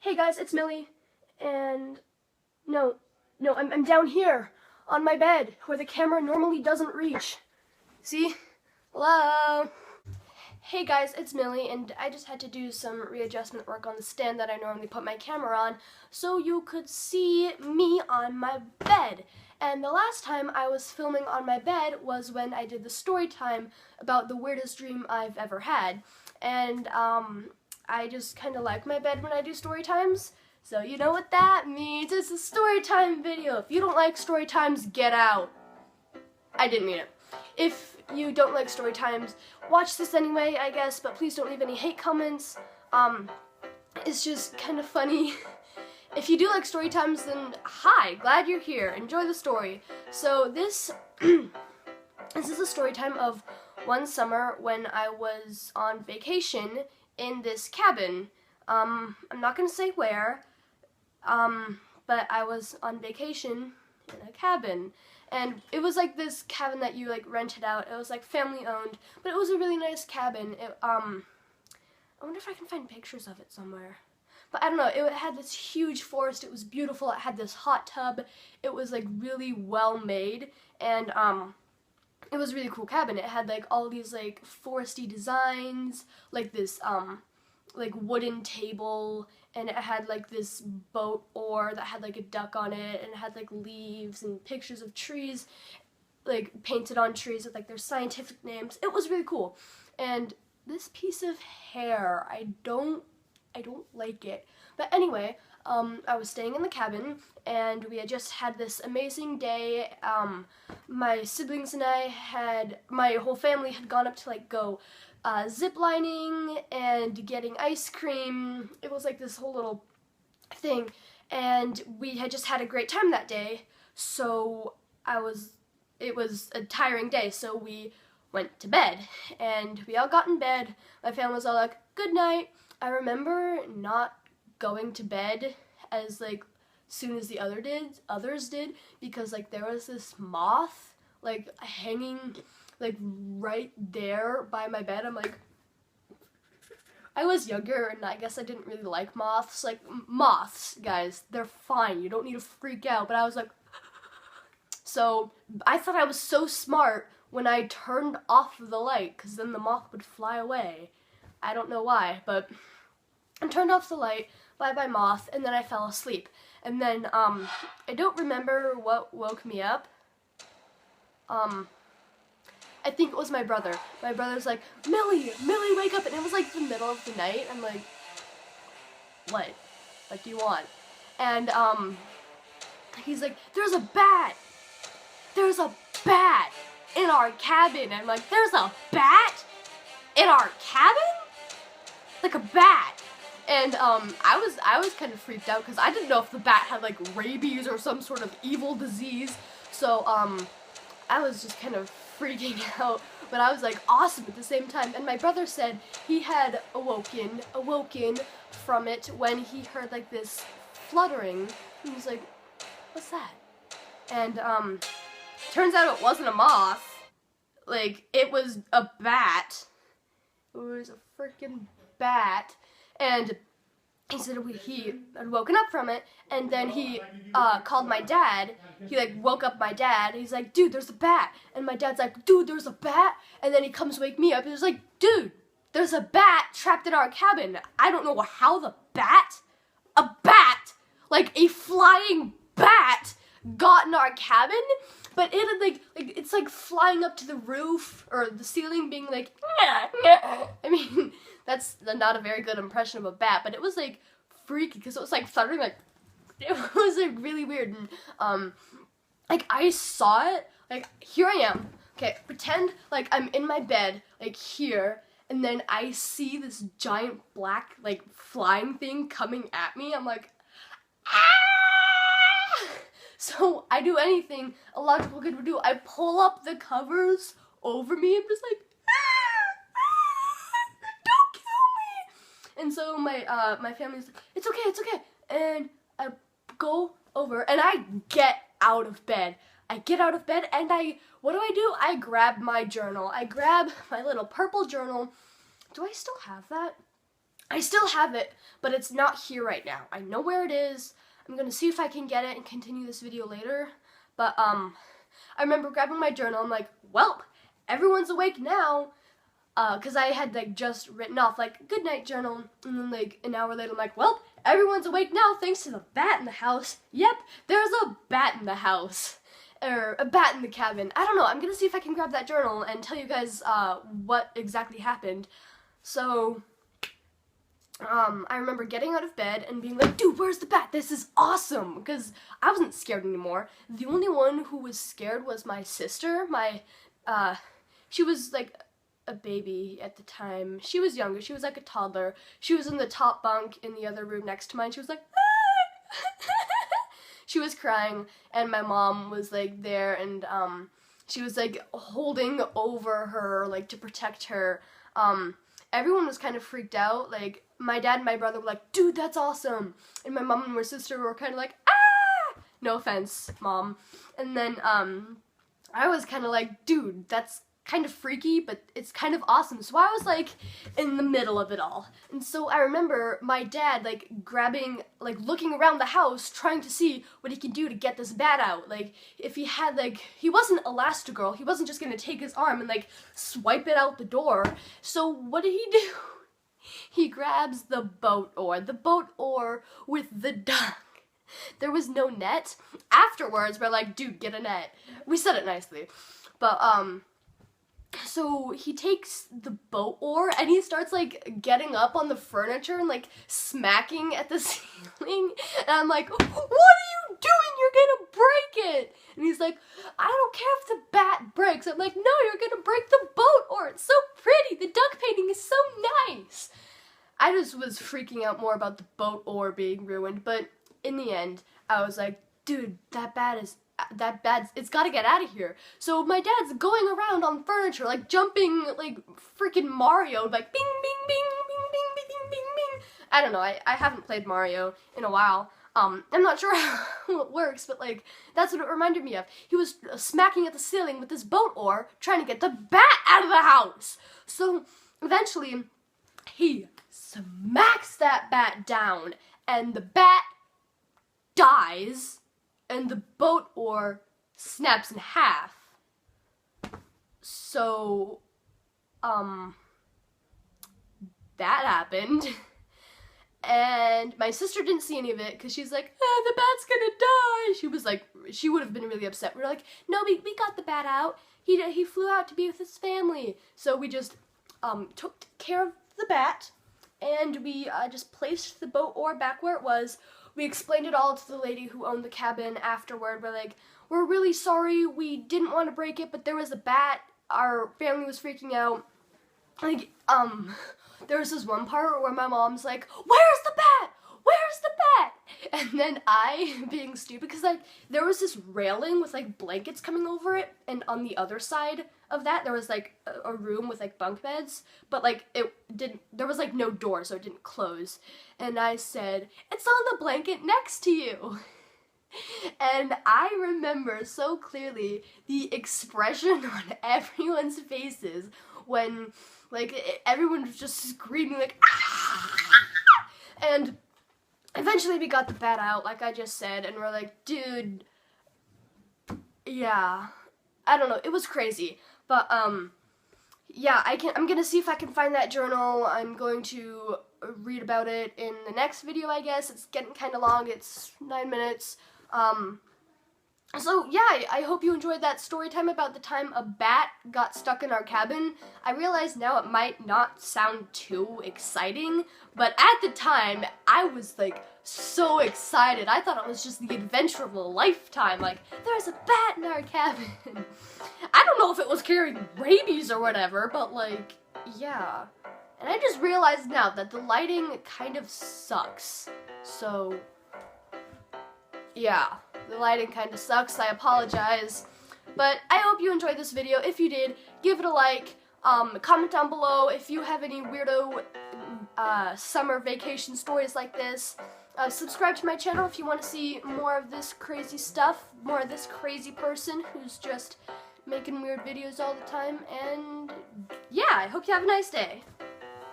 Hey guys, it's Millie, and no, I'm down here on my bed where the camera normally doesn't reach. See? Hello? Hey guys, it's Millie, and I just had to do some readjustment work on the stand that I normally put my camera on so you could see me on my bed. And the last time I was filming on my bed was when I did the story time about the weirdest dream I've ever had. And I just kind of like my bed when I do story times. So you know what that means. It's a story time video. If you don't like story times, get out. I didn't mean it. If you don't like story times, watch this anyway, I guess, but please don't leave any hate comments. It's just kind of funny. If you do like story times, then hi, glad you're here. Enjoy the story. So this this is a story time of one summer when I was on vacation in this cabin. I'm not gonna say where, but I was on vacation in a cabin. And it was like this cabin that you like rented out. It was like family owned, but it was a really nice cabin. I wonder if I can find pictures of it somewhere. But I don't know, it had this huge forest. It was beautiful. It had this hot tub. It was like really well made, and it was a really cool cabin. It had like all these like foresty designs, like this like wooden table, and it had like this boat oar that had like a duck on it, and it had like leaves and pictures of trees like painted on trees with like their scientific names. It was really cool. And this piece of hair, I don't like it. But anyway, I was staying in the cabin, and we had just had this amazing day. My siblings and my whole family had gone up to like go zip lining and getting ice cream. It was like this whole little thing, and we had just had a great time that day. So it was a tiring day, so we went to bed, and we all got in bed. My family was all like, good night. I remember not going to bed as like soon as the others did, because like there was this moth like hanging like right there by my bed. I'm like, I was younger and I guess I didn't really like moths. Like moths, guys, they're fine. You don't need to freak out. But I was like, so I thought I was so smart when I turned off the light, because then the moth would fly away. I don't know why, but I turned off the light, bye-bye moth, and then I fell asleep. And then, I don't remember what woke me up. I think it was my brother. My brother's like, Millie, wake up! And it was like the middle of the night. I'm like, what? What do you want? And, he's like, there's a bat! There's a bat in our cabin! And I'm like, there's a bat in our cabin? Like a bat. And I was kind of freaked out because I didn't know if the bat had like rabies or some sort of evil disease. So I was just kind of freaking out, but I was like awesome at the same time. And my brother said he had awoken from it when he heard like this fluttering. He was like, what's that? And turns out it wasn't a moth. Like, it was a bat. It was a freaking bat. And he said he had woken up from it, and then he called my dad. He like woke up my dad. He's like, dude, there's a bat. And my dad's like, dude, there's a bat. And then he comes wake me up. He's like, dude, there's a bat trapped in our cabin. I don't know how a bat, like a flying bat, got in our cabin. But it had like it's like flying up to the roof or the ceiling, being like, I mean, that's not a very good impression of a bat, but it was like freaky because it was like thundering, like it was like really weird. And like I saw it, like here I am. Okay, pretend like I'm in my bed, like here, and then I see this giant black like flying thing coming at me. I'm like, ah! So I do anything a logical kid would do. I pull up the covers over me. I'm just like, don't kill me. And so my family's like, it's okay. And I go over and I get out of bed. And what do? I grab my journal. I grab my little purple journal. Do I still have that? I still have it, but it's not here right now. I know where it is. I'm gonna see if I can get it and continue this video later. But I remember grabbing my journal. I'm like, well, everyone's awake now. Cause I had like just written off like good night journal, and then like an hour later I'm like, well, everyone's awake now thanks to the bat in the house. Yep, there's a bat in the house. Or a bat in the cabin. I don't know. I'm gonna see if I can grab that journal and tell you guys what exactly happened. So I remember getting out of bed and being like, dude, where's the bat? This is awesome! Because I wasn't scared anymore. The only one who was scared was my sister. She was like a baby at the time. She was younger. She was like a toddler. She was in the top bunk in the other room next to mine. She was like, ah! She was crying, and my mom was like there, and she was like holding over her like to protect her. Everyone was kind of freaked out. Like my dad and my brother were like, dude, that's awesome, and my mom and my sister were kind of like, ah! No offense, Mom. And then I was kind of like, dude, that's kind of freaky, but it's kind of awesome. So I was like in the middle of it all. And so I remember my dad like grabbing, like looking around the house trying to see what he could do to get this bat out. Like if he had like, he wasn't Elastigirl, he wasn't just gonna take his arm and like swipe it out the door. So what did he do? He grabs the boat oar with the duck. There was no net. Afterwards we're like, dude, get a net. We said it nicely. But so he takes the boat oar and he starts like getting up on the furniture and like smacking at the ceiling, and I'm like, what are you doing? You're gonna break it. And he's like, I don't care if the bat breaks. I'm like, no, you're gonna break the boat oar. It's so pretty. The duck painting is so nice. I just was freaking out more about the boat oar being ruined, but in the end I was like, dude, that bat's, it's gotta get out of here. So my dad's going around on furniture, like jumping like freaking Mario, like bing, bing, bing, bing, bing, bing, bing, bing, bing. I don't know, I haven't played Mario in a while. I'm not sure how it works, but like, that's what it reminded me of. He was smacking at the ceiling with this boat oar, trying to get the bat out of the house. So eventually, he smacks that bat down, and the bat dies, and the boat oar snaps in half. So, that happened. And my sister didn't see any of it because she's like, the bat's gonna die. She was like, she would have been really upset. We were like, no, we got the bat out. He flew out to be with his family. So we just took care of the bat, and we just placed the boat oar back where it was. We explained it all to the lady who owned the cabin afterward. We're like, we're really sorry, we didn't want to break it, but there was a bat, our family was freaking out. Like, there was this one part where my mom's like, where's the bat? Where's the bat? And then I, being stupid, because like, there was this railing with like blankets coming over it, and on the other side of that, there was like a room with like bunk beds, but like there was like no door, so it didn't close. And I said, it's on the blanket next to you. And I remember so clearly the expression on everyone's faces when like everyone was just screaming like, ah! And eventually we got the bat out, like I just said, and we're like, dude, yeah, I don't know, it was crazy. But yeah, I'm gonna see if I can find that journal. I'm going to read about it in the next video, I guess. It's getting kind of long, it's 9 minutes. So yeah, I hope you enjoyed that story time about the time a bat got stuck in our cabin. I realize now it might not sound too exciting, but at the time, I was like so excited. I thought it was just the adventure of a lifetime. Like, there's a bat in our cabin. I don't know if it was carrying rabies or whatever, but like, yeah. And I just realized now that the lighting kind of sucks. So, yeah. The lighting kind of sucks, I apologize. But I hope you enjoyed this video. If you did, give it a like. Comment down below if you have any weirdo summer vacation stories like this. Subscribe to my channel if you want to see more of this crazy stuff, more of this crazy person who's just making weird videos all the time. And yeah, I hope you have a nice day.